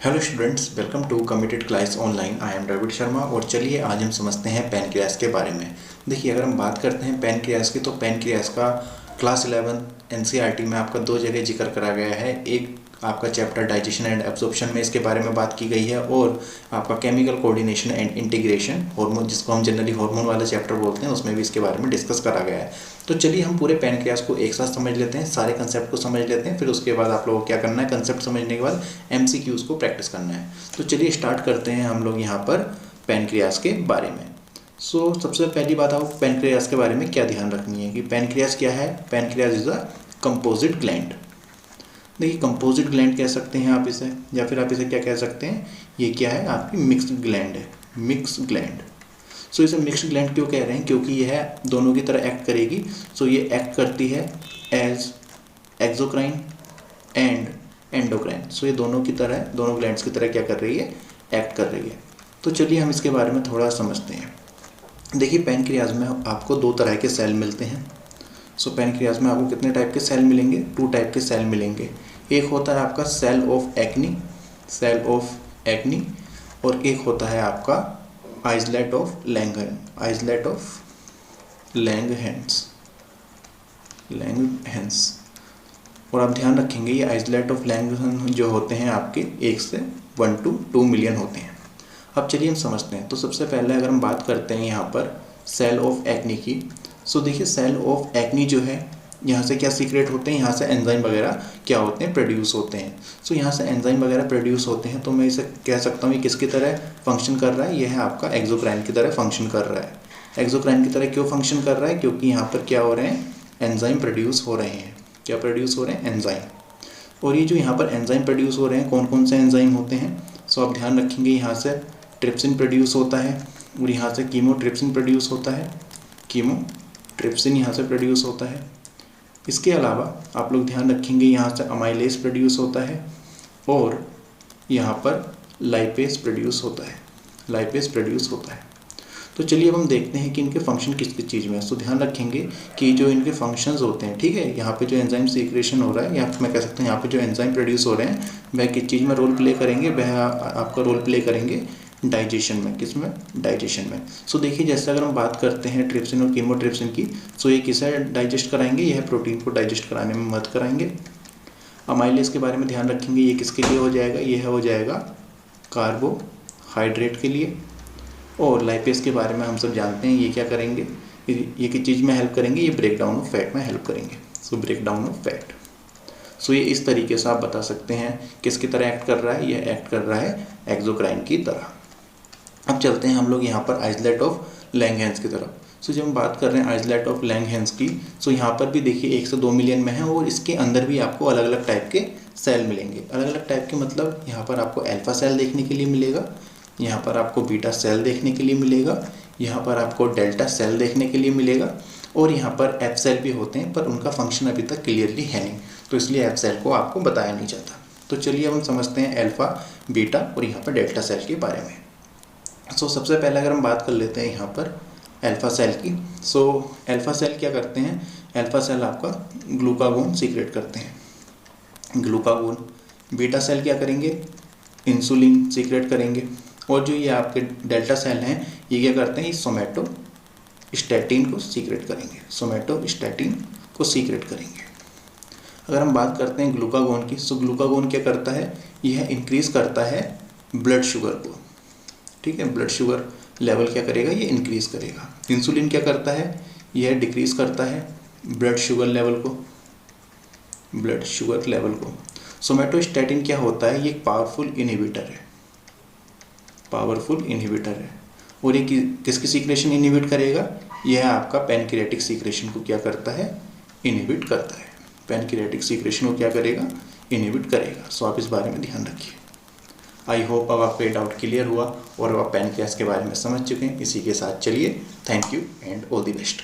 Hello students, welcome to committed class online. I am Dravid Sharma और चलिए आज हम समझते हैं पैनक्रियास के बारे में। देखिए, अगर हम बात करते हैं पैनक्रियास की तो पैनक्रियास का क्लास 11 एनसीईआरटी में आपका दो जगह जिक्र करा गया है। एक आपका चैप्टर डाइजेशन एंड एब्जॉर्प्शन में इसके बारे में बात की गई है और आपका chemical coordination and integration hormone, जिसको हम जनरली हार्मोन वाला चैप्टर बोलते हैं, उसमें भी इसके बारे में डिस्कस करा गया है। तो चलिए हम पूरे पैनक्रियास को एक साथ समझ लेते हैं, सारे कंसेप्ट को समझ लेते हैं। फिर उसके बाद आप लोगों को क्या करना है, कंसेप्ट समझने के बाद एमसीक्यूज को प्रैक्टिस करना है। तो चलिए स्टार्ट करते हैं हम लोग यहाँ पर पैनक्रियास के बारे में। सबसे पहली बात आपको पैनक्रियास के बारे में क्या ध्यान रखनी है कि पैनक्रियास क्या है। Pancreas is a composite gland. देखिए, कंपोजिट ग्लैंड कह सकते हैं आप इसे, या फिर आप इसे क्या कह सकते हैं, ये क्या है, आपकी मिक्स्ड ग्लैंड है, मिक्स ग्लैंड। इसे मिक्स्ड ग्लैंड क्यों कह रहे हैं, क्योंकि यह दोनों की तरह एक्ट करेगी। ये एक्ट करती है एज एक्सोक्राइन एंड एंडोक्राइन। ये दोनों की तरह, दोनों ग्लैंड्स की तरह क्या कर रही है, एक्ट कर रही है। तो चलिए हम इसके बारे में थोड़ा समझते हैं। देखिए, पैनक्रियाज में आपको दो तरह के सेल मिलते हैं। पैनक्रियाज में आपको कितने टाइप के सेल मिलेंगे, 2 टाइप के सेल मिलेंगे। एक होता है आपका cell of acini, cell of acini, और एक होता है आपका islet of Langerhans, islet of Langerhans, Langerhans. और आप ध्यान रखेंगे ये आइसलेट ऑफ लैंगहन जो होते हैं आपके 1 से 1 to 2 मिलियन होते हैं। अब चलिए हम समझते हैं। तो सबसे पहले अगर हम बात करते हैं यहाँ पर सेल ऑफ एक्नी की, देखिए सेल ऑफ एक्नी जो है, यहाँ से क्या सीक्रेट होते हैं, यहाँ से एंजाइम वगैरह क्या होते हैं, प्रोड्यूस होते हैं। यहाँ से एंजाइम वगैरह प्रोड्यूस होते हैं। तो मैं इसे कह सकता हूँ ये किसकी तरह फंक्शन कर रहा है, यह है आपका एक्सोक्राइन की तरह फंक्शन कर रहा है। एक्सोक्राइन की तरह क्यों फंक्शन कर रहा है, क्योंकि यहाँ पर क्या हो रहे हैं, एंजाइम प्रोड्यूस हो रहे हैं। क्या प्रोड्यूस हो रहे हैं, एंजाइम। और ये जो यहाँ पर एंजाइम प्रोड्यूस हो रहे हैं, कौन कौन से एंजाइम होते हैं, आप ध्यान रखेंगे। यहाँ से ट्रिप्सिन प्रोड्यूस होता है और यहाँ से कीमोट्रिप्सिन प्रोड्यूस होता है, कीमोट्रिप्सिन यहाँ से प्रोड्यूस होता है। इसके अलावा आप लोग ध्यान रखेंगे यहाँ से अमाइलेज प्रोड्यूस होता है और यहाँ पर लाइपेज प्रोड्यूस होता है, लाइपेज प्रोड्यूस होता है। तो चलिए अब हम देखते हैं कि इनके फंक्शन किस किस चीज़ में है। ध्यान रखेंगे कि जो इनके फंक्शंस होते हैं, ठीक है, यहाँ पे जो एंजाइम सीक्रेशन हो रहा है, या मैं कह सकता हूँ यहाँ पे जो एंजाइम प्रोड्यूस हो रहे हैं, वह किस चीज़ में रोल प्ले करेंगे, वह आपका रोल प्ले करेंगे डाइजेशन में। किस में, डाइजेशन में। देखिए, जैसे अगर हम बात करते हैं ट्रिप्सिन और कीमोट्रिप्सिन की, ये किसे डाइजेस्ट कराएंगे, यह प्रोटीन को डाइजेस्ट कराने में मदद कराएंगे। अमाइलेज के बारे में ध्यान रखेंगे, ये किसके लिए हो जाएगा, यह हो जाएगा कार्बोहाइड्रेट के लिए। और लाइपेज के बारे में हम सब जानते हैं, ये क्या करेंगे, ये किस चीज़ में हेल्प करेंगे, ये ब्रेक डाउन ऑफ फैट में हेल्प करेंगे। Break down of fat. ये इस तरीके से आप बता सकते हैं किसकी तरह एक्ट कर रहा है, यह एक्ट कर रहा है एक्सोक्राइन की तरह। अब चलते हैं हम लोग यहाँ पर आइसलेट ऑफ लैंगहैंस की तरफ। जब हम बात कर रहे हैं आइसलेट ऑफ लैंगहैंस की, यहाँ पर भी देखिए 1 से 2 मिलियन में है और इसके अंदर भी आपको अलग अलग टाइप के सेल मिलेंगे। अलग अलग टाइप के मतलब यहाँ पर आपको अल्फा सेल देखने के लिए मिलेगा, यहाँ पर आपको बीटा सेल देखने के लिए मिलेगा, यहाँ पर आपको डेल्टा सेल देखने के लिए मिलेगा, और यहाँ पर एफ सेल भी होते हैं, पर उनका फंक्शन अभी तक क्लियरली है नहीं, तो इसलिए एफ सेल को आपको बताया नहीं जाता। तो चलिए अब हम समझते हैं अल्फा, बीटा और यहाँ पर डेल्टा सेल के बारे में। सबसे पहले अगर हम बात कर लेते हैं यहाँ पर अल्फा सेल की। अल्फा सेल क्या करते हैं, अल्फा सेल आपका ग्लूकागोन सीक्रेट करते हैं, ग्लूकागोन। बीटा सेल क्या करेंगे, इंसुलिन सीक्रेट करेंगे। और जो ये आपके डेल्टा सेल हैं, ये क्या करते हैं, सोमैटोस्टैटिन को सीक्रेट करेंगे, सोमैटोस्टैटिन को सीक्रेट करेंगे। अगर हम बात करते हैं ग्लूकागोन की, ग्लूकागोन क्या करता है, यह इंक्रीज़ करता है ब्लड शुगर को, ठीक है, ब्लड शुगर लेवल क्या करेगा, ये इंक्रीज़ करेगा। इंसुलिन क्या करता है, यह डिक्रीज़ करता है ब्लड शुगर लेवल को, ब्लड शुगर लेवल को। सोमैटोस्टैटिन क्या होता है, ये एक पावरफुल इनहिबिटर है, पावरफुल इनहिबिटर है। और ये किसकी सीक्रेशन इनहिबिट करेगा, यह आपका पैनक्रियाटिक सीक्रेशन को क्या करता है, इनहिबिट करता है। पैनक्रियाटिक सीक्रेशन को क्या करेगा, इनहिबिट करेगा। आप इस बारे में ध्यान रखिए। आई होप अब आपका डाउट क्लियर हुआ और अब आप पैनक्रियास के बारे में समझ चुके हैं। इसी के साथ चलिए, thank you and all the best.